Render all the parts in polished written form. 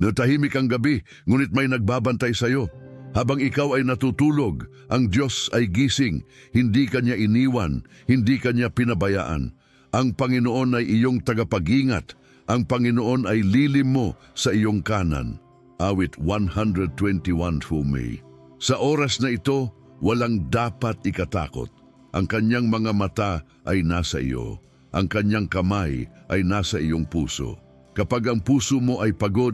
Natahimik ang gabi, ngunit may nagbabantay sa iyo. Habang ikaw ay natutulog, ang Diyos ay gising. Hindi Kanya iniwan, hindi Kanya pinabayaan. Ang Panginoon ay iyong tagapag-ingat. Ang Panginoon ay lilim mo sa iyong kanan. Awit 121 for me. Sa oras na ito, walang dapat ikatakot. Ang Kanyang mga mata ay nasa iyo. Ang Kanyang kamay ay nasa iyong puso. Kapag ang puso mo ay pagod,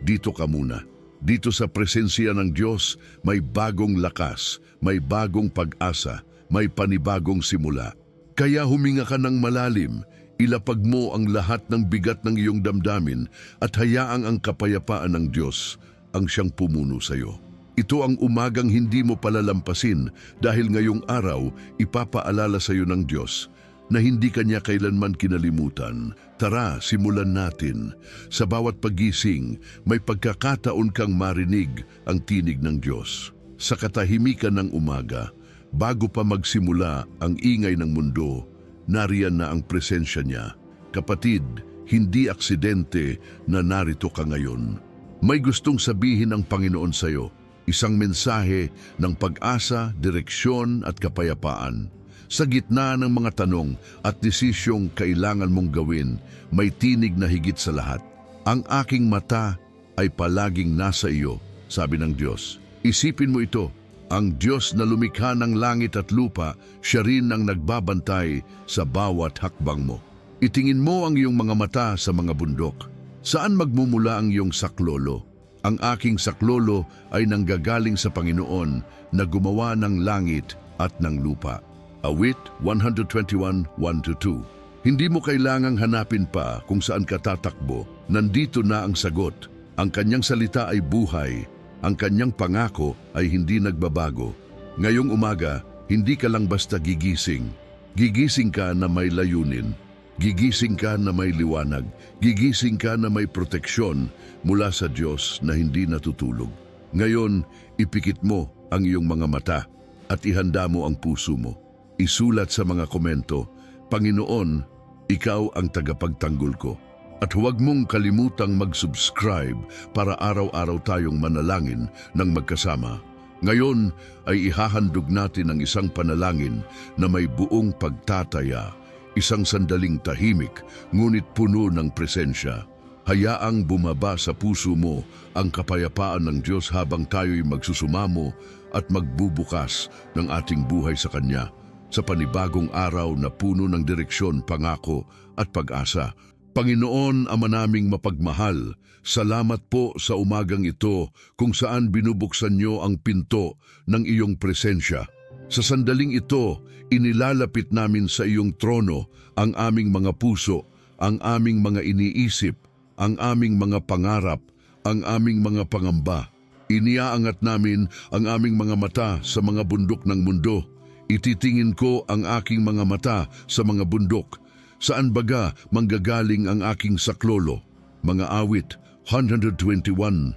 dito ka muna. Dito sa presensya ng Diyos, may bagong lakas, may bagong pag-asa, may panibagong simula. Kaya huminga ka ng malalim, ilapag mo ang lahat ng bigat ng iyong damdamin at hayaang ang kapayapaan ng Diyos ang siyang pumuno sa iyo. Ito ang umagang hindi mo palalampasin dahil ngayong araw ipapaalala sa iyo ng Diyos na hindi Kanya kailanman kinalimutan. Tara, simulan natin. Sa bawat pagising, may pagkakataon kang marinig ang tinig ng Diyos. Sa katahimikan ng umaga, bago pa magsimula ang ingay ng mundo, nariyan na ang presensya niya. Kapatid, hindi aksidente na narito ka ngayon. May gustong sabihin ang Panginoon sa iyo, isang mensahe ng pag-asa, direksyon at kapayapaan. Sa gitna ng mga tanong at desisyong kailangan mong gawin, may tinig na higit sa lahat. Ang aking mata ay palaging nasa iyo, sabi ng Diyos. Isipin mo ito, ang Diyos na lumikha ng langit at lupa, siya rin ang nagbabantay sa bawat hakbang mo. Itingin mo ang iyong mga mata sa mga bundok. Saan magmumula ang iyong saklolo? Ang aking saklolo ay nanggagaling sa Panginoon na gumawa ng langit at ng lupa. Awit 121:1-2. Hindi mo kailangang hanapin pa kung saan ka tatakbo. Nandito na ang sagot. Ang Kanyang salita ay buhay. Ang Kanyang pangako ay hindi nagbabago. Ngayong umaga, hindi ka lang basta gigising. Gigising ka na may layunin. Gigising ka na may liwanag. Gigising ka na may proteksyon mula sa Diyos na hindi natutulog. Ngayon, ipikit mo ang iyong mga mata at ihanda mo ang puso mo. Isulat sa mga komento, Panginoon, Ikaw ang tagapagtanggol ko. At huwag mong kalimutang mag-subscribe para araw-araw tayong manalangin ng magkasama. Ngayon ay ihahandog natin ang isang panalangin na may buong pagtataya, isang sandaling tahimik, ngunit puno ng presensya. Hayaang bumaba sa puso mo ang kapayapaan ng Diyos habang tayo'y magsusumamo at magbubukas ng ating buhay sa Kanya. Sa panibagong araw na puno ng direksyon, pangako at pag-asa. Panginoon, Ama naming mapagmahal, salamat po sa umagang ito kung saan binubuksan niyo ang pinto ng iyong presensya. Sa sandaling ito, inilalapit namin sa iyong trono ang aming mga puso, ang aming mga iniisip, ang aming mga pangarap, ang aming mga pangamba. Iniaangat namin ang aming mga mata sa mga bundok ng mundo. Ititingin ko ang aking mga mata sa mga bundok. Saan baga manggagaling ang aking saklolo? Mga awit 121:1.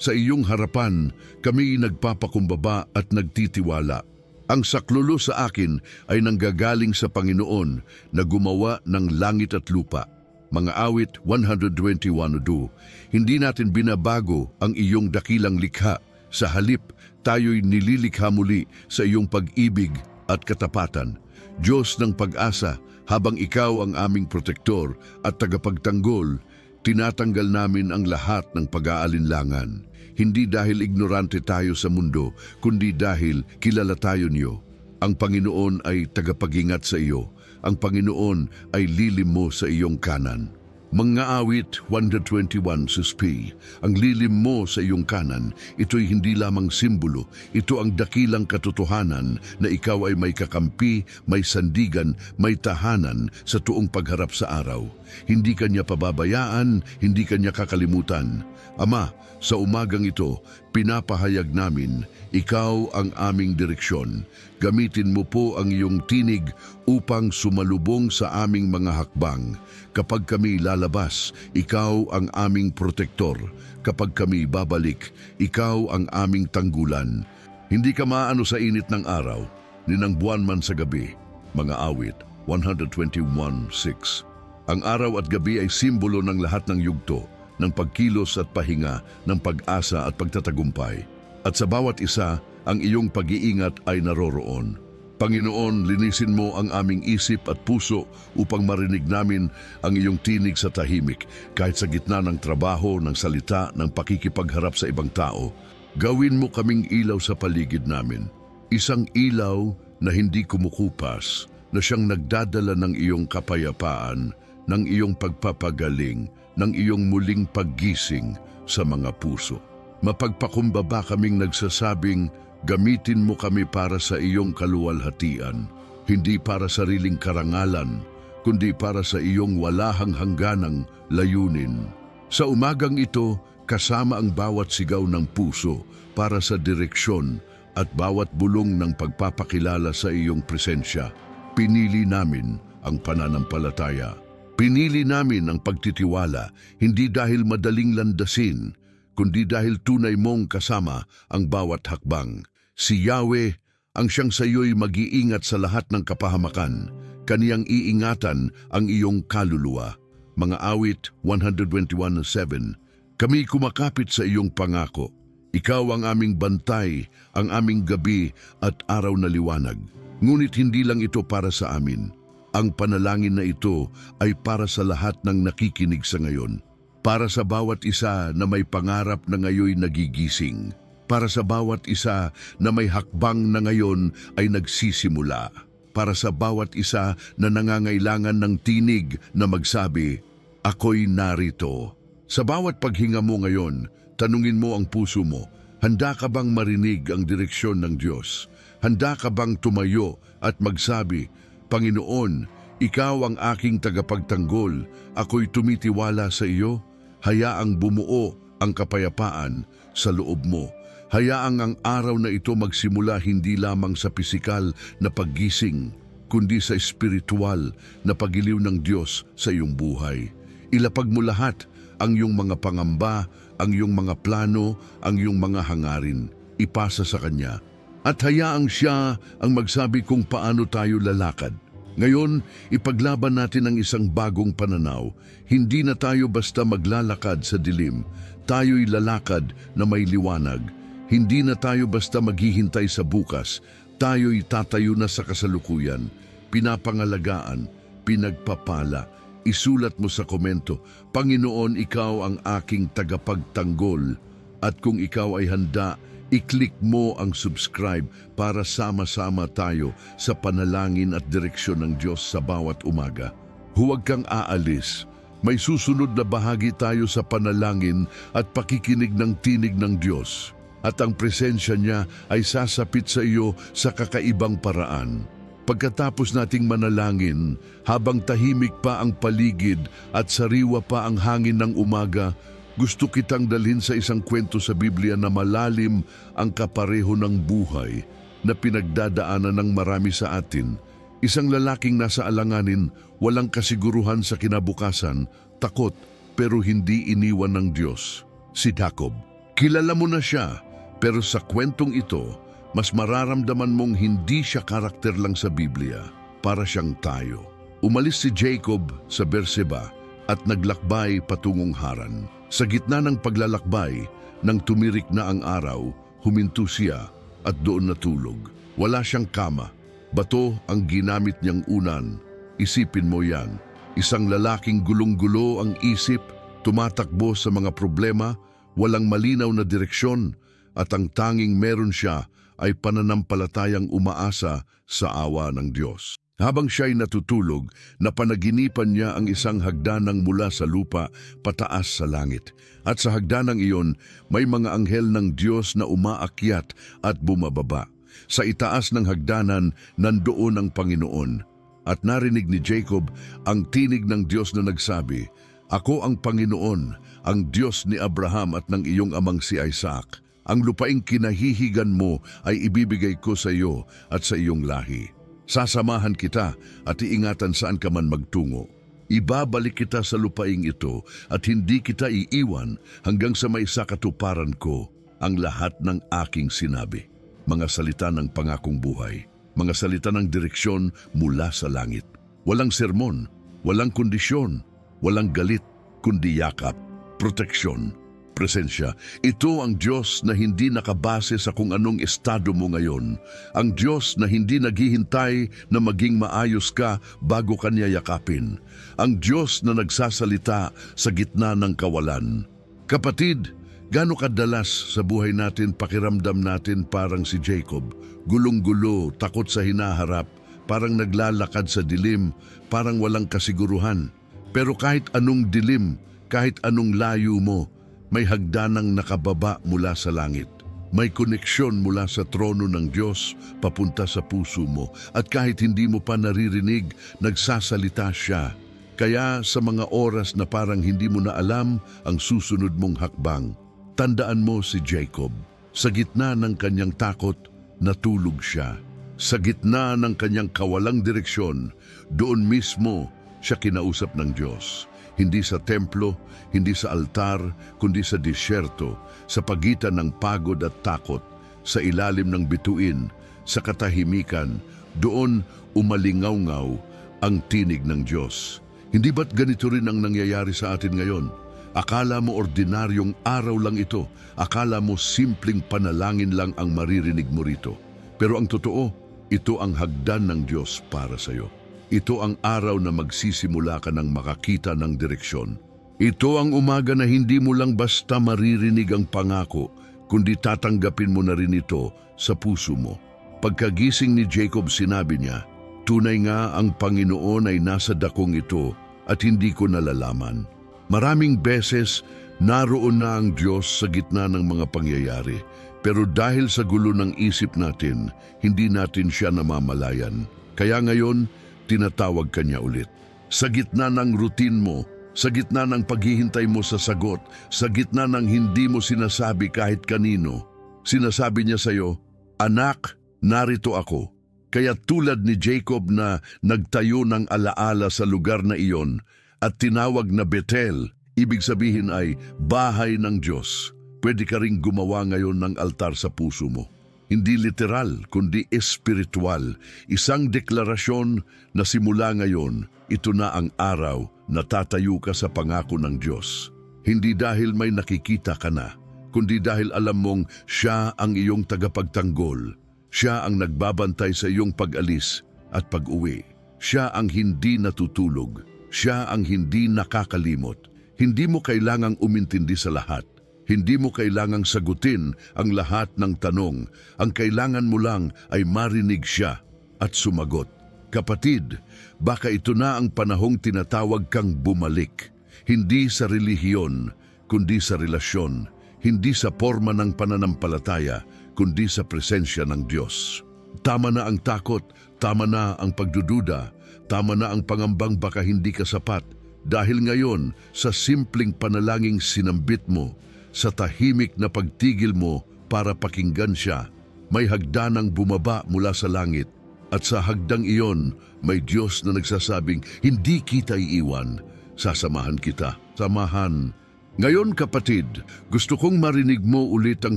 Sa iyong harapan, kami nagpapakumbaba at nagtitiwala. Ang saklolo sa akin ay nanggagaling sa Panginoon na gumawa ng langit at lupa. Mga awit 121:2. Hindi natin binabago ang iyong dakilang likha. Sa halip, tayo'y nililikha muli sa iyong pag-ibig at katapatan. Diyos ng pag-asa, habang Ikaw ang aming protektor at tagapagtanggol, tinatanggal namin ang lahat ng pag-aalinlangan. Hindi dahil ignorante tayo sa mundo, kundi dahil kilala tayo niyo. Ang Panginoon ay tagapag-ingat sa iyo. Ang Panginoon ay lilim mo sa iyong kanan. Mga awit 121 suspi, ang lilim mo sa iyong kanan, ito'y hindi lamang simbolo, ito ang dakilang katotohanan na ikaw ay may kakampi, may sandigan, may tahanan sa tuong pagharap sa araw. Hindi Kanya pababayaan, hindi Kanya kakalimutan. Ama, sa umagang ito, pinapahayag namin, Ikaw ang aming direksyon. Gamitin mo po ang iyong tinig upang sumalubong sa aming mga hakbang. Kapag kami lalabas, Ikaw ang aming protektor. Kapag kami babalik, Ikaw ang aming tanggulan. Hindi ka maano sa init ng araw, ni ng buwan man sa gabi. Mga awit 121:6. Ang araw at gabi ay simbolo ng lahat ng yugto. ng pagkilos at pahinga, ng pag-asa at pagtatagumpay. At sa bawat isa, ang iyong pag-iingat ay naroroon. Panginoon, linisin mo ang aming isip at puso upang marinig namin ang iyong tinig sa tahimik, kahit sa gitna ng trabaho, ng salita, ng pakikipagharap sa ibang tao. Gawin mo kaming ilaw sa paligid namin. Isang ilaw na hindi kumukupas, na siyang nagdadala ng iyong kapayapaan, ng iyong pagpapagaling, ng iyong muling paggising sa mga puso. Mapagpakumbaba kaming nagsasabing, gamitin mo kami para sa iyong kaluwalhatian, hindi para sariling karangalan, kundi para sa iyong walahang hangganang layunin. Sa umagang ito, kasama ang bawat sigaw ng puso para sa direksyon at bawat bulong ng pagpapakilala sa iyong presensya. Pinili namin ang pananampalataya. Pinili namin ang pagtitiwala, hindi dahil madaling landasin, kundi dahil tunay mong kasama ang bawat hakbang. Si Yahweh ang siyang sa iyo'y mag-iingat sa lahat ng kapahamakan, kaniyang iingatan ang iyong kaluluwa. Mga awit 121:7. Kami kumakapit sa iyong pangako. Ikaw ang aming bantay, ang aming gabi at araw na liwanag. Ngunit hindi lang ito para sa amin. Ang panalangin na ito ay para sa lahat ng nakikinig sa ngayon. Para sa bawat isa na may pangarap na ngayoy nagigising. Para sa bawat isa na may hakbang na ngayon ay nagsisimula. Para sa bawat isa na nangangailangan ng tinig na magsabi, ako'y narito. Sa bawat paghinga mo ngayon, tanungin mo ang puso mo, handa ka bang marinig ang direksyon ng Diyos? Handa ka bang tumayo at magsabi, Panginoon, ikaw ang aking tagapagtanggol, ako'y tumitiwala sa iyo? Hayaang bumuo ang kapayapaan sa loob mo. Hayaang ang araw na ito magsimula hindi lamang sa pisikal na paggising, kundi sa espiritual na pagiliw ng Diyos sa iyong buhay. Ilapag mo lahat, ang iyong mga pangamba, ang iyong mga plano, ang iyong mga hangarin. Ipasa sa Kanya. At hayaang Siya ang magsabi kung paano tayo lalakad. Ngayon, ipaglaban natin ang isang bagong pananaw. Hindi na tayo basta maglalakad sa dilim. Tayo'y lalakad na may liwanag. Hindi na tayo basta maghihintay sa bukas. Tayo'y tatayo na sa kasalukuyan. Pinapangalagaan, pinagpapala. Isulat mo sa komento, Panginoon, ikaw ang aking tagapagtanggol. At kung ikaw ay handa, i-click mo ang subscribe para sama-sama tayo sa panalangin at direksyon ng Diyos sa bawat umaga. Huwag kang aalis. May susunod na bahagi tayo sa panalangin at pakikinig ng tinig ng Diyos. At ang presensya niya ay sasapit sa iyo sa kakaibang paraan. Pagkatapos nating manalangin, habang tahimik pa ang paligid at sariwa pa ang hangin ng umaga, gusto kitang dalhin sa isang kwento sa Biblia na malalim ang kapareho ng buhay na pinagdadaanan ng marami sa atin. Isang lalaking nasa alanganin, walang kasiguruhan sa kinabukasan, takot pero hindi iniwan ng Diyos. Si Jacob. Kilala mo na siya, pero sa kwentong ito, mas mararamdaman mong hindi siya karakter lang sa Biblia, para siyang tayo. Umalis si Jacob sa Berseba at naglakbay patungong Haran. Sa gitna ng paglalakbay, nang tumirik na ang araw, huminto siya at doon natulog. Wala siyang kama. Bato ang ginamit niyang unan. Isipin mo yan. Isang lalaking gulong-gulo ang isip, tumatakbo sa mga problema, walang malinaw na direksyon, at ang tanging meron siya ay pananampalatayang umaasa sa awa ng Diyos. Habang siya'y natutulog, napanaginipan niya ang isang hagdanang mula sa lupa pataas sa langit. At sa hagdanang iyon, may mga anghel ng Diyos na umaakyat at bumababa. Sa itaas ng hagdanan, nandoon ang Panginoon. At narinig ni Jacob ang tinig ng Diyos na nagsabi, Ako ang Panginoon, ang Diyos ni Abraham at ng iyong amang si Isaac. Ang lupaing kinahihigan mo ay ibibigay ko sa iyo at sa iyong lahi. Sasamahan kita at iingatan saan ka man magtungo. Ibabalik kita sa lupaing ito at hindi kita iiwan hanggang sa may sakatuparan ko ang lahat ng aking sinabi. Mga salita ng pangakong buhay, mga salita ng direksyon mula sa langit. Walang sermon, walang kondisyon, walang galit, kundi yakap. proteksyon, presensya. Ito ang Diyos na hindi nakabase sa kung anong estado mo ngayon. Ang Diyos na hindi naghihintay na maging maayos ka bago kanya yakapin. Ang Diyos na nagsasalita sa gitna ng kawalan. Kapatid, gaano kadalas sa buhay natin pakiramdam natin parang si Jacob, gulong-gulo, takot sa hinaharap, parang naglalakad sa dilim, parang walang kasiguruhan. Pero kahit anong dilim, kahit anong layo mo, may hagdanang nakababa mula sa langit. May koneksyon mula sa trono ng Diyos papunta sa puso mo. At kahit hindi mo pa naririnig, nagsasalita siya. Kaya sa mga oras na parang hindi mo na alam ang susunod mong hakbang, tandaan mo si Jacob. Sa gitna ng kanyang takot, natulog siya. Sa gitna ng kanyang kawalang direksyon, doon mismo siya kinausap ng Diyos. Hindi sa templo, hindi sa altar, kundi sa disyerto, sa pagitan ng pagod at takot, sa ilalim ng bituin, sa katahimikan, doon umalingaw-ngaw ang tinig ng Diyos. Hindi ba't ganito rin ang nangyayari sa atin ngayon? Akala mo ordinaryong araw lang ito, akala mo simpleng panalangin lang ang maririnig mo rito. Pero ang totoo, ito ang hagdan ng Diyos para sa iyo. Ito ang araw na magsisimula ka ng makakita ng direksyon. Ito ang umaga na hindi mo lang basta maririnig ang pangako, kundi tatanggapin mo na rin ito sa puso mo. Pagkagising ni Jacob, sinabi niya, "Tunay nga ang Panginoon ay nasa dakong ito at hindi ko nalalaman." Maraming beses, naroon na ang Diyos sa gitna ng mga pangyayari. Pero dahil sa gulo ng isip natin, hindi natin siya namamalayan. Kaya ngayon, tinatawag ka niya ulit. Sa gitna ng routine mo, sa gitna ng paghihintay mo sa sagot, sa gitna ng hindi mo sinasabi kahit kanino, sinasabi niya sa iyo, "Anak, narito ako." Kaya tulad ni Jacob na nagtayo ng alaala sa lugar na iyon at tinawag na Bethel, ibig sabihin ay bahay ng Diyos. Pwede ka ring gumawa ngayon ng altar sa puso mo. Hindi literal, kundi espiritual. Isang deklarasyon na simula ngayon, ito na ang araw na tatayo ka sa pangako ng Diyos. Hindi dahil may nakikita ka na, kundi dahil alam mong siya ang iyong tagapagtanggol. Siya ang nagbabantay sa iyong pag-alis at pag-uwi. Siya ang hindi natutulog. Siya ang hindi nakakalimot. Hindi mo kailangang umintindi sa lahat. Hindi mo kailangang sagutin ang lahat ng tanong. Ang kailangan mo lang ay marinig siya at sumagot. Kapatid, baka ito na ang panahong tinatawag kang bumalik. Hindi sa relihiyon, kundi sa relasyon. Hindi sa forma ng pananampalataya, kundi sa presensya ng Diyos. Tama na ang takot, tama na ang pagdududa, tama na ang pangambang baka hindi ka sapat. Dahil ngayon, sa simpleng panalangin sinambit mo, sa tahimik na pagtigil mo para pakinggan siya, may hagdanang bumaba mula sa langit. At sa hagdang iyon, may Diyos na nagsasabing, "Hindi kita iiwan, sasamahan kita." Samahan. Ngayon kapatid, gusto kong marinig mo ulit ang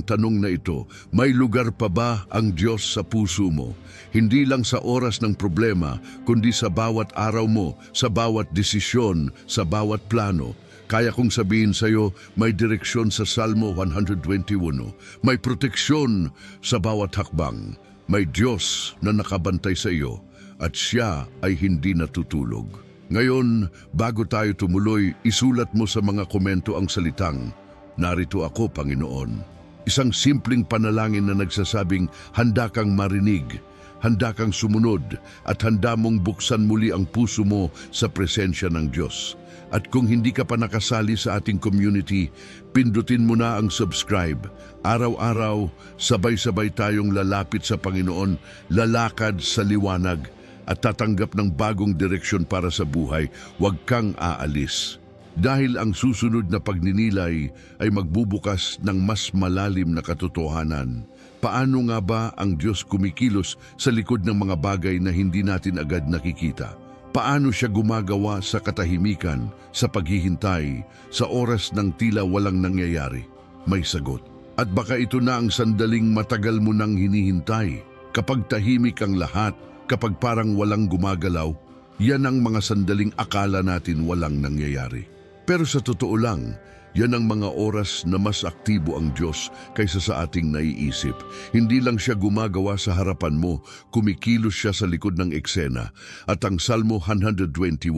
tanong na ito. May lugar pa ba ang Diyos sa puso mo? Hindi lang sa oras ng problema, kundi sa bawat araw mo, sa bawat desisyon, sa bawat plano. Kaya kong sabihin sa iyo, may direksyon sa Salmo 121. May proteksyon sa bawat hakbang. May Diyos na nakabantay sa iyo at siya ay hindi natutulog. Ngayon, bago tayo tumuloy, isulat mo sa mga komento ang salitang, "Narito ako, Panginoon." Isang simpleng panalangin na nagsasabing, handa kang marinig, handa kang sumunod, at handa mong buksan muli ang puso mo sa presensya ng Diyos. At kung hindi ka pa nakasali sa ating community, pindutin mo na ang subscribe. Araw-araw, sabay-sabay tayong lalapit sa Panginoon, lalakad sa liwanag, at tatanggap ng bagong direksyon para sa buhay. Huwag kang aalis. Dahil ang susunod na pagninilay ay magbubukas ng mas malalim na katotohanan. Paano nga ba ang Diyos kumikilos sa likod ng mga bagay na hindi natin agad nakikita? Paano siya gumagawa sa katahimikan, sa paghihintay, sa oras ng tila walang nangyayari? May sagot. At baka ito na ang sandaling matagal mo nang hinihintay. Kapag tahimik ang lahat, kapag parang walang gumagalaw, yan ang mga sandaling akala natin walang nangyayari. Pero sa totoo lang, Yan ang mga oras na mas aktibo ang Diyos kaysa sa ating naiisip. Hindi lang siya gumagawa sa harapan mo, kumikilos siya sa likod ng eksena. At ang Salmo 121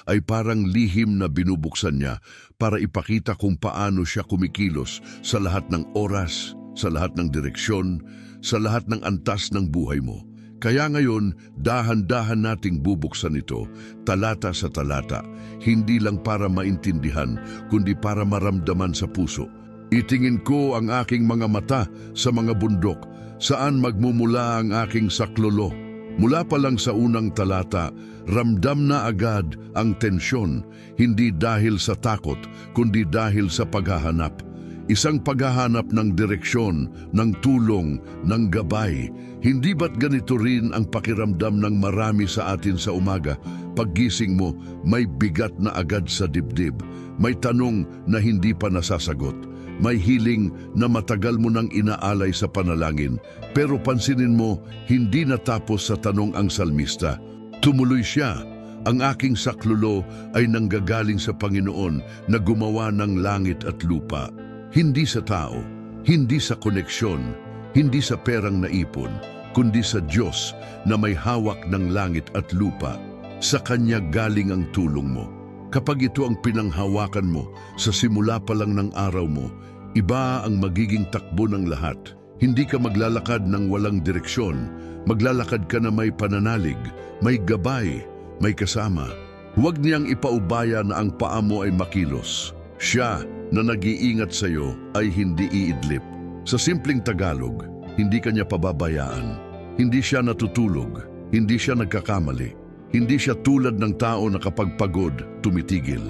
ay parang lihim na binubuksan niya para ipakita kung paano siya kumikilos sa lahat ng oras, sa lahat ng direksyon, sa lahat ng antas ng buhay mo. Kaya ngayon, dahan-dahan nating bubuksan ito, talata sa talata, hindi lang para maintindihan, kundi para maramdaman sa puso. Itingin ko ang aking mga mata sa mga bundok, saan magmumula ang aking saklolo. Mula pa lang sa unang talata, ramdam na agad ang tensyon, hindi dahil sa takot, kundi dahil sa paghahanap. Isang paghahanap ng direksyon, ng tulong, ng gabay. Hindi ba't ganito rin ang pakiramdam ng marami sa atin sa umaga? Paggising mo, may bigat na agad sa dibdib. May tanong na hindi pa nasasagot. May hiling na matagal mo nang inaalay sa panalangin. Pero pansinin mo, hindi natapos sa tanong ang salmista. Tumuloy siya. Ang aking saklolo ay nanggagaling sa Panginoon na gumawa ng langit at lupa. Hindi sa tao, hindi sa koneksyon, hindi sa perang naipon, kundi sa Diyos na may hawak ng langit at lupa. Sa Kanya galing ang tulong mo. Kapag ito ang pinanghawakan mo sa simula pa lang ng araw mo, iba ang magiging takbo ng lahat. Hindi ka maglalakad ng walang direksyon, maglalakad ka na may pananalig, may gabay, may kasama. Huwag niyang ipaubaya na ang paa mo ay makilos. Siya na nag-iingat sa iyo ay hindi iidlip. Sa simpleng Tagalog, hindi kanya pababayaan. Hindi siya natutulog, hindi siya nagkakamali. Hindi siya tulad ng tao na kapag pagod, tumitigil.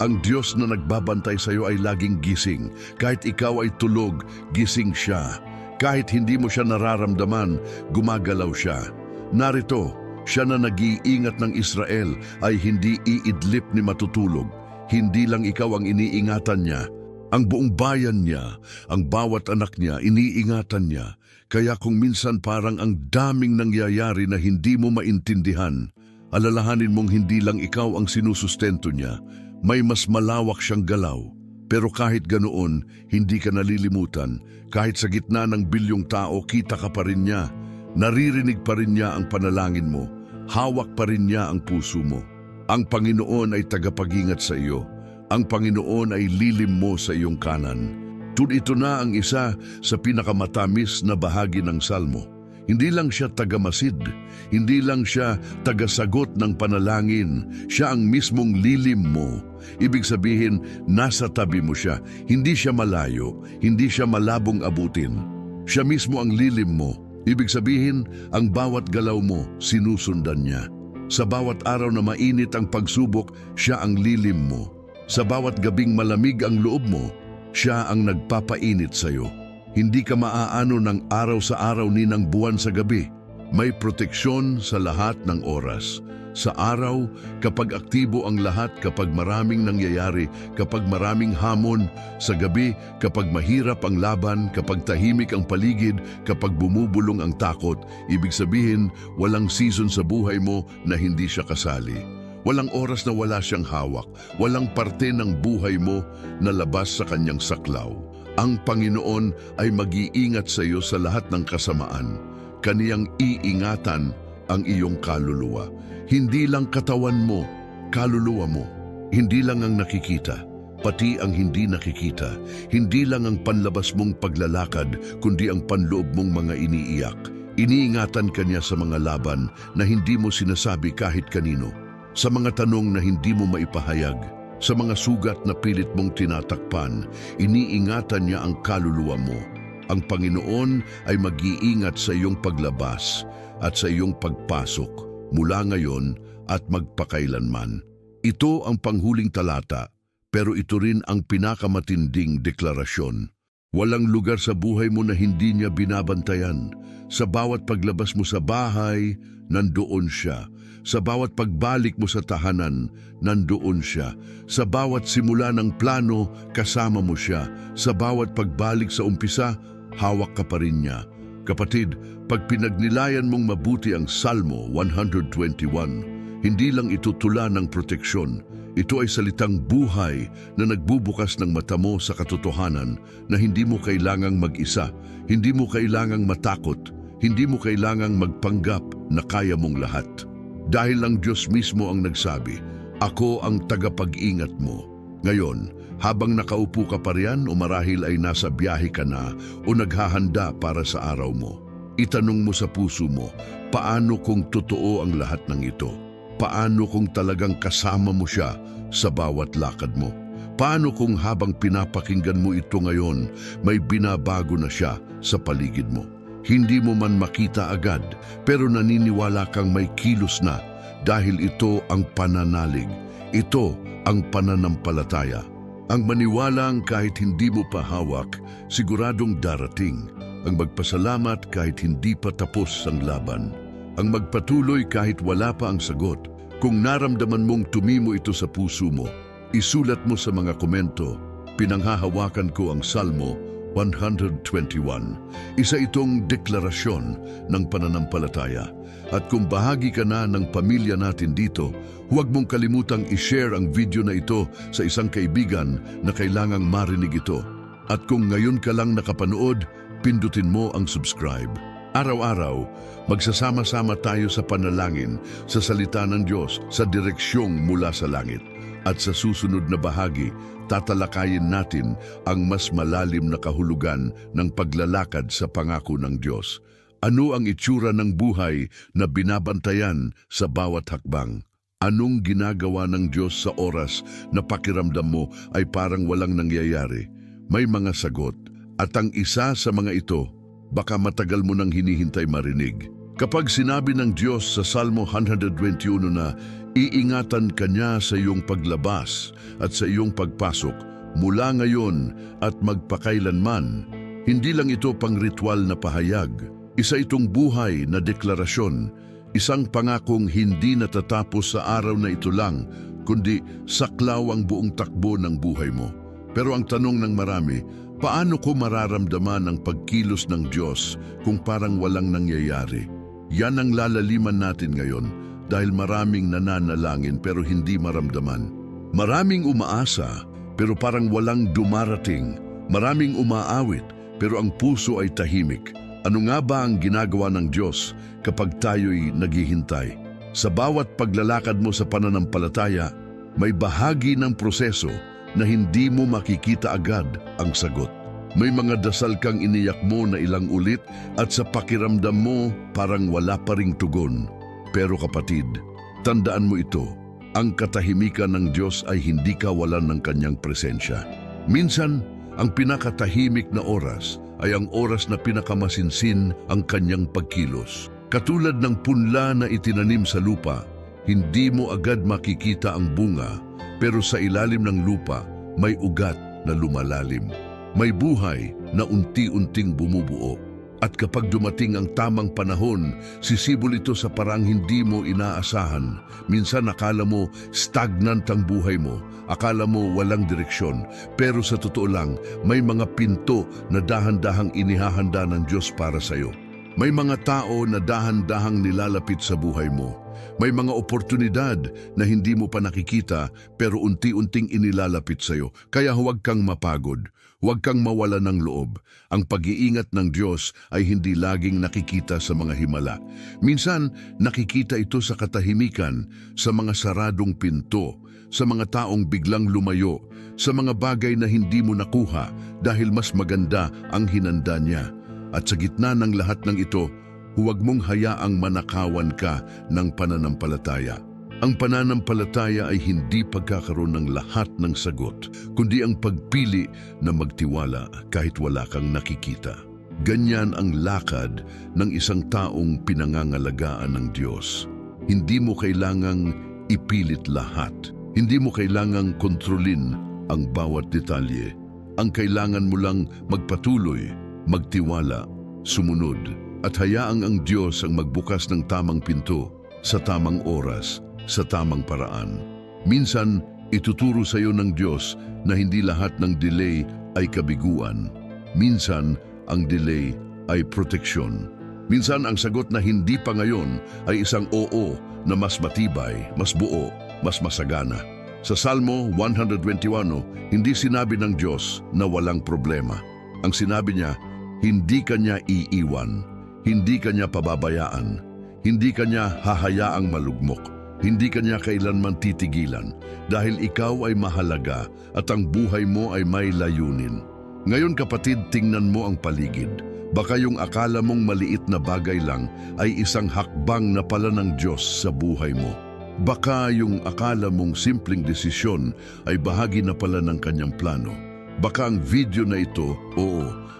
Ang Diyos na nagbabantay sa iyo ay laging gising. Kahit ikaw ay tulog, gising siya. Kahit hindi mo siya nararamdaman, gumagalaw siya. Narito, siya na nag-iingat ng Israel ay hindi iidlip ni matutulog. Hindi lang ikaw ang iniingatan niya. Ang buong bayan niya, ang bawat anak niya, iniingatan niya. Kaya kung minsan parang ang daming nangyayari na hindi mo maintindihan, alalahanin mong hindi lang ikaw ang sinusustento niya. May mas malawak siyang galaw. Pero kahit ganoon, hindi ka nalilimutan. Kahit sa gitna ng bilyong tao, kita ka pa rin niya. Naririnig pa rin niya ang panalangin mo. Hawak pa rin niya ang puso mo. Ang Panginoon ay tagapag-ingat sa iyo. Ang Panginoon ay lilim mo sa iyong kanan. Ito na ang isa sa pinakamatamis na bahagi ng Salmo. Hindi lang siya tagamasid, hindi lang siya tagasagot ng panalangin, siya ang mismong lilim mo. Ibig sabihin, nasa tabi mo siya, hindi siya malayo, hindi siya malabong abutin. Siya mismo ang lilim mo. Ibig sabihin, ang bawat galaw mo, sinusundan niya. Sa bawat araw na mainit ang pagsubok, siya ang lilim mo. Sa bawat gabing malamig ang loob mo, siya ang nagpapainit sa iyo. Hindi ka maaano ng araw sa araw ni ng buwan sa gabi. May proteksyon sa lahat ng oras. Sa araw, kapag aktibo ang lahat, kapag maraming nangyayari, kapag maraming hamon. Sa gabi, kapag mahirap ang laban, kapag tahimik ang paligid, kapag bumubulong ang takot, ibig sabihin, walang season sa buhay mo na hindi siya kasali. Walang oras na wala siyang hawak. Walang parte ng buhay mo na labas sa kanyang saklaw. Ang Panginoon ay mag-iingat sa iyo sa lahat ng kasamaan. Kaniyang iingatan ang iyong kaluluwa. Hindi lang katawan mo, kaluluwa mo. Hindi lang ang nakikita, pati ang hindi nakikita. Hindi lang ang panlabas mong paglalakad, kundi ang panloob mong mga iniiyak. Iniingatan ka niya sa mga laban na hindi mo sinasabi kahit kanino. Sa mga tanong na hindi mo maipahayag. Sa mga sugat na pilit mong tinatakpan, iniingatan niya ang kaluluwa mo. Ang Panginoon ay mag-iingat sa iyong paglabas at sa iyong pagpasok mula ngayon at magpakailanman. Ito ang panghuling talata, pero ito rin ang pinakamatinding deklarasyon. Walang lugar sa buhay mo na hindi niya binabantayan. Sa bawat paglabas mo sa bahay, nandoon siya. Sa bawat pagbalik mo sa tahanan, nandoon siya. Sa bawat simula ng plano, kasama mo siya. Sa bawat pagbalik sa umpisa, hawak ka pa rin niya. Kapatid, pag pinagnilayan mong mabuti ang Salmo 121, hindi lang ito tula ng proteksyon. Ito ay salitang buhay na nagbubukas ng mata mo sa katotohanan na hindi mo kailangang mag-isa, hindi mo kailangang matakot, hindi mo kailangang magpanggap na kaya mong lahat. Dahil ang Diyos mismo ang nagsabi, "Ako ang tagapag-ingat mo." Ngayon, habang nakaupo ka pa riyan o marahil ay nasa biyahe ka na o naghahanda para sa araw mo, itanong mo sa puso mo, paano kung totoo ang lahat ng ito? Paano kung talagang kasama mo siya sa bawat lakad mo? Paano kung habang pinapakinggan mo ito ngayon, may binabago na siya sa paligid mo? Hindi mo man makita agad, pero naniniwala kang may kilos na dahil ito ang pananalig. Ito ang pananampalataya. Ang maniwalang kahit hindi mo pa hawak, siguradong darating. Ang magpasalamat kahit hindi pa tapos ang laban. Ang magpatuloy kahit wala pa ang sagot. Kung naramdaman mong tumimo ito sa puso mo, isulat mo sa mga komento, "Pinanghahawakan ko ang Salmo 121. Isa itong deklarasyon ng pananampalataya. At kung bahagi ka na ng pamilya natin dito, huwag mong kalimutang i-share ang video na ito sa isang kaibigan na kailangang marinig ito. At kung ngayon ka lang nakapanood, pindutin mo ang subscribe. Araw-araw, magsasama-sama tayo sa panalangin, sa salita ng Diyos, sa direksyong mula sa langit. At sa susunod na bahagi, tatalakayin natin ang mas malalim na kahulugan ng paglalakad sa pangako ng Diyos. Ano ang itsura ng buhay na binabantayan sa bawat hakbang? Anong ginagawa ng Diyos sa oras na pakiramdam mo ay parang walang nangyayari? May mga sagot, at ang isa sa mga ito, baka matagal mo nang hinihintay marinig. Kapag sinabi ng Diyos sa Salmo 121 na iingatan ka niya sa iyong paglabas at sa iyong pagpasok mula ngayon at magpakailanman, hindi lang ito pang ritual na pahayag. Isa itong buhay na deklarasyon, isang pangakong hindi natatapos sa araw na ito lang, kundi saklaw ang buong takbo ng buhay mo. Pero ang tanong ng marami, paano ko mararamdaman ang pagkilos ng Diyos kung parang walang nangyayari? Yan ang lalaliman natin ngayon dahil maraming nananalangin pero hindi maramdaman. Maraming umaasa pero parang walang dumarating. Maraming umaawit pero ang puso ay tahimik. Ano nga ba ang ginagawa ng Diyos kapag tayo'y naghihintay? Sa bawat paglalakad mo sa pananampalataya, may bahagi ng proseso na hindi mo makikita agad ang sagot. May mga dasal kang iniyak mo na ilang ulit at sa pakiramdam mo parang wala pa ring tugon. Pero kapatid, tandaan mo ito, ang katahimikan ng Diyos ay hindi kawalan ng kanyang presensya. Minsan, ang pinakatahimik na oras ay ang oras na pinakamasinsin ang kanyang pagkilos. Katulad ng punla na itinanim sa lupa, hindi mo agad makikita ang bunga, pero sa ilalim ng lupa may ugat na lumalalim. May buhay na unti-unting bumubuo. At kapag dumating ang tamang panahon, sisibol ito sa parang hindi mo inaasahan. Minsan akala mo stagnant ang buhay mo, akala mo walang direksyon. Pero sa totoo lang, may mga pinto na dahan-dahang inihahanda ng Diyos para sa iyo. May mga tao na dahan-dahang nilalapit sa buhay mo. May mga oportunidad na hindi mo pa nakikita pero unti-unting inilalapit sa iyo. Kaya huwag kang mapagod. Huwag kang mawala ng loob. Ang pag-iingat ng Diyos ay hindi laging nakikita sa mga himala. Minsan, nakikita ito sa katahimikan, sa mga saradong pinto, sa mga taong biglang lumayo, sa mga bagay na hindi mo nakuha dahil mas maganda ang hinanda niya. At sa gitna ng lahat ng ito, huwag mong hayaang manakawan ka ng pananampalataya. Ang pananampalataya ay hindi pagkakaroon ng lahat ng sagot, kundi ang pagpili na magtiwala kahit wala kang nakikita. Ganyan ang lakad ng isang taong pinangangalagaan ng Diyos. Hindi mo kailangang ipilit lahat. Hindi mo kailangang kontrolin ang bawat detalye. Ang kailangan mo lang magpatuloy, magtiwala, sumunod, at hayaang ang Diyos ang magbukas ng tamang pinto sa tamang oras, sa tamang paraan. Minsan, ituturo sa iyo ng Diyos na hindi lahat ng delay ay kabiguan. Minsan, ang delay ay proteksyon. Minsan, ang sagot na hindi pa ngayon ay isang oo na mas matibay, mas buo, mas masagana. Sa Salmo 121, hindi sinabi ng Diyos na walang problema. Ang sinabi niya, hindi kanya iiwan, hindi kanya pababayaan, hindi kanya hahayaang malugmok, hindi kanya kailanman titigilan, dahil ikaw ay mahalaga at ang buhay mo ay may layunin. Ngayon kapatid, tingnan mo ang paligid. Baka yung akala mong maliit na bagay lang ay isang hakbang na pala ng Diyos sa buhay mo. Baka yung akala mong simpleng desisyon ay bahagi na pala ng kanyang plano. Baka ang video na ito,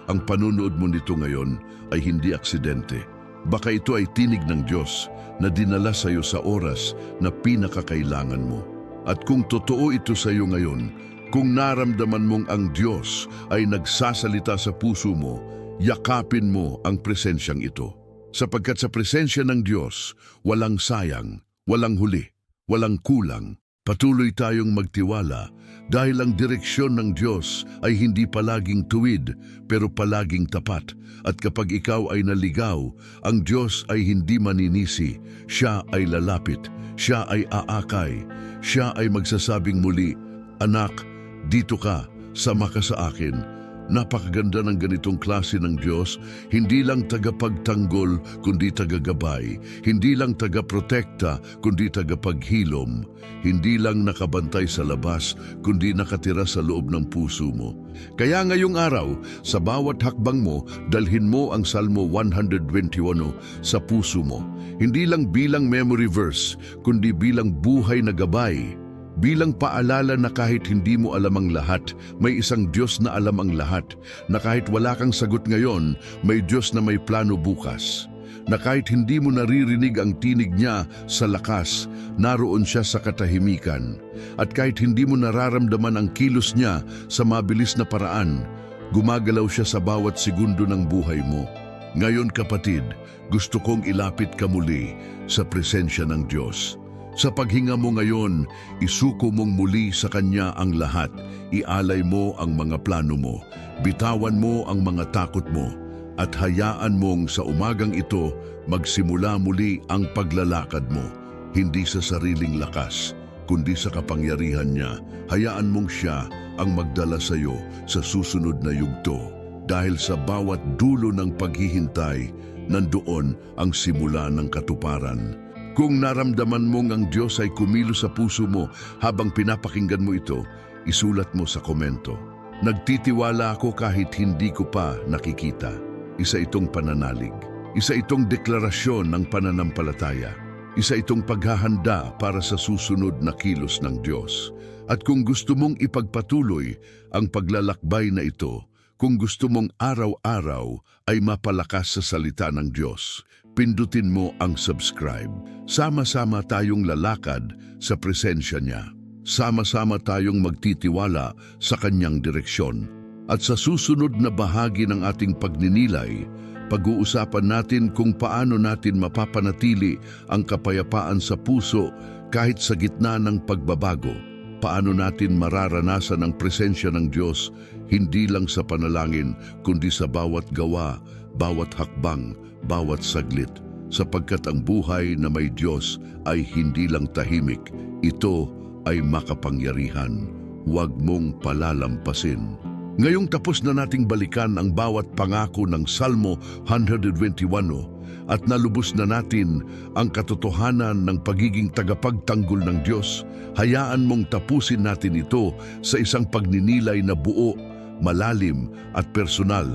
ang panunood mo nito ngayon ay hindi aksidente. Baka ito ay tinig ng Diyos na dinala sa iyo sa oras na pinakakailangan mo. At kung totoo ito sa iyo ngayon, kung naramdaman mong ang Diyos ay nagsasalita sa puso mo, yakapin mo ang presensyang ito. Sapagkat sa presensya ng Diyos, walang sayang, walang huli, walang kulang. Patuloy tayong magtiwala dahil ang direksyon ng Diyos ay hindi palaging tuwid pero palaging tapat. At kapag ikaw ay naligaw, ang Diyos ay hindi maninisi. Siya ay lalapit, siya ay aakay, siya ay magsasabing muli, "Anak, dito ka, sama ka sa akin." Napakaganda ng ganitong klase ng Diyos, hindi lang tagapagtanggol kundi tagagabay, hindi lang tagaprotekta kundi tagapaghilom, hindi lang nakabantay sa labas kundi nakatira sa loob ng puso mo. Kaya ngayong araw, sa bawat hakbang mo, dalhin mo ang Salmo 121 sa puso mo. Hindi lang bilang memory verse, kundi bilang buhay na gabay. Bilang paalala na kahit hindi mo alam ang lahat, may isang Diyos na alam ang lahat. Na kahit wala kang sagot ngayon, may Diyos na may plano bukas. Na kahit hindi mo naririnig ang tinig niya sa lakas, naroon siya sa katahimikan. At kahit hindi mo nararamdaman ang kilos niya sa mabilis na paraan, gumagalaw siya sa bawat segundo ng buhay mo. Ngayon kapatid, gusto kong ilapit ka muli sa presensya ng Diyos. Sa paghinga mo ngayon, isuko mong muli sa Kanya ang lahat. Ialay mo ang mga plano mo, bitawan mo ang mga takot mo, at hayaan mong sa umagang ito magsimula muli ang paglalakad mo. Hindi sa sariling lakas, kundi sa kapangyarihan niya. Hayaan mong siya ang magdala sa iyo sa susunod na yugto. Dahil sa bawat dulo ng paghihintay, nandoon ang simula ng katuparan. Kung naramdaman mong ang Diyos ay kumilos sa puso mo habang pinapakinggan mo ito, isulat mo sa komento. Nagtitiwala ako kahit hindi ko pa nakikita. Isa itong pananalig. Isa itong deklarasyon ng pananampalataya. Isa itong paghahanda para sa susunod na kilos ng Diyos. At kung gusto mong ipagpatuloy ang paglalakbay na ito, kung gusto mong araw-araw ay mapalakas sa salita ng Diyos, pindutin mo ang subscribe. Sama-sama tayong lalakad sa presensya niya. Sama-sama tayong magtitiwala sa kanyang direksyon. At sa susunod na bahagi ng ating pagninilay, pag-uusapan natin kung paano natin mapapanatili ang kapayapaan sa puso kahit sa gitna ng pagbabago. Paano natin mararanasan ang presensya ng Diyos hindi lang sa panalangin kundi sa bawat gawa, bawat hakbang, bawat saglit. Sapagkat ang buhay na may Diyos ay hindi lang tahimik, ito ay makapangyarihan. Huwag mong palalampasin. Ngayong tapos na nating balikan ang bawat pangako ng Salmo 121 at nalubos na natin ang katotohanan ng pagiging tagapagtanggol ng Diyos, hayaan mong tapusin natin ito sa isang pagninilay na buo, malalim at personal.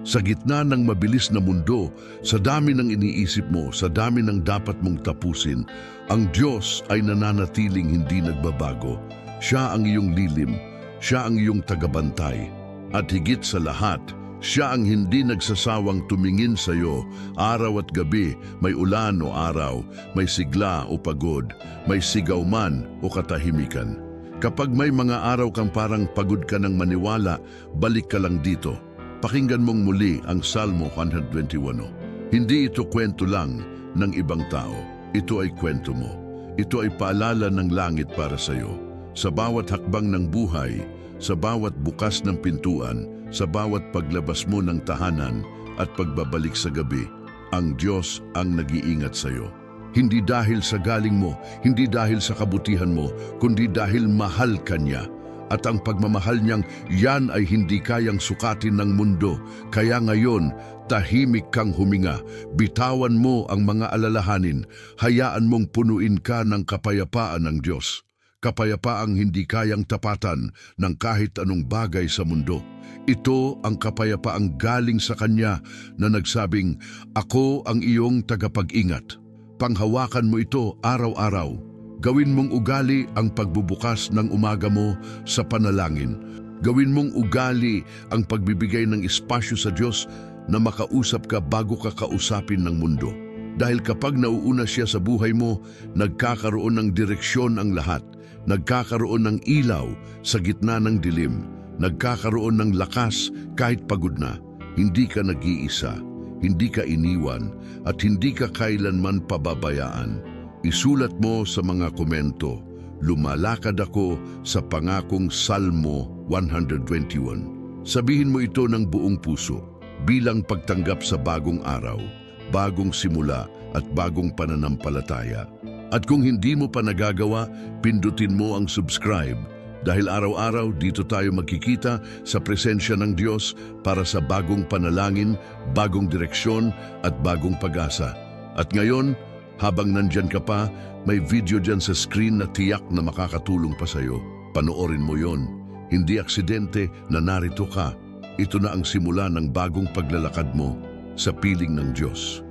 Sa gitna ng mabilis na mundo, sa dami ng iniisip mo, sa dami ng dapat mong tapusin, ang Diyos ay nananatiling hindi nagbabago. Siya ang iyong lilim, siya ang iyong tagabantay. At higit sa lahat, siya ang hindi nagsasawang tumingin sa iyo araw at gabi, may ulan o araw, may sigla o pagod, may sigaw man o katahimikan. Kapag may mga araw kang parang pagod ka ng maniwala, balik ka lang dito. Pakinggan mong muli ang Salmo 121. Hindi ito kwento lang ng ibang tao. Ito ay kwento mo. Ito ay paalala ng langit para sa iyo. Sa bawat hakbang ng buhay, sa bawat bukas ng pintuan, sa bawat paglabas mo ng tahanan at pagbabalik sa gabi, ang Diyos ang nag-iingat sa iyo. Hindi dahil sa galing mo, hindi dahil sa kabutihan mo, kundi dahil mahal ka niya. At ang pagmamahal niyang yan ay hindi kayang sukatin ng mundo. Kaya ngayon, tahimik kang huminga. Bitawan mo ang mga alalahanin. Hayaan mong punuin ka ng kapayapaan ng Diyos. Kapayapaang hindi kayang tapatan ng kahit anong bagay sa mundo. Ito ang kapayapaang galing sa Kanya na nagsabing, "Ako ang iyong tagapag-ingat." Panghawakan mo ito araw-araw. Gawin mong ugali ang pagbubukas ng umaga mo sa panalangin. Gawin mong ugali ang pagbibigay ng espasyo sa Diyos na makausap ka bago ka kausapin ng mundo. Dahil kapag nauuna siya sa buhay mo, nagkakaroon ng direksyon ang lahat. Nagkakaroon ng ilaw sa gitna ng dilim. Nagkakaroon ng lakas kahit pagod na. Hindi ka nag-iisa, hindi ka iniwan, at hindi ka kailanman pababayaan. Isulat mo sa mga komento, "Lumalakad ako sa pangakong Salmo 121." Sabihin mo ito ng buong puso bilang pagtanggap sa bagong araw, bagong simula at bagong pananampalataya. At kung hindi mo pa nagagawa, pindutin mo ang subscribe dahil araw-araw dito tayo magkikita sa presensya ng Diyos para sa bagong panalangin, bagong direksyon at bagong pag-asa. At ngayon, habang nandyan ka pa, may video dyan sa screen na tiyak na makakatulong pa sa'yo. Panoorin mo yon. Hindi aksidente na narito ka. Ito na ang simula ng bagong paglalakad mo sa piling ng Diyos.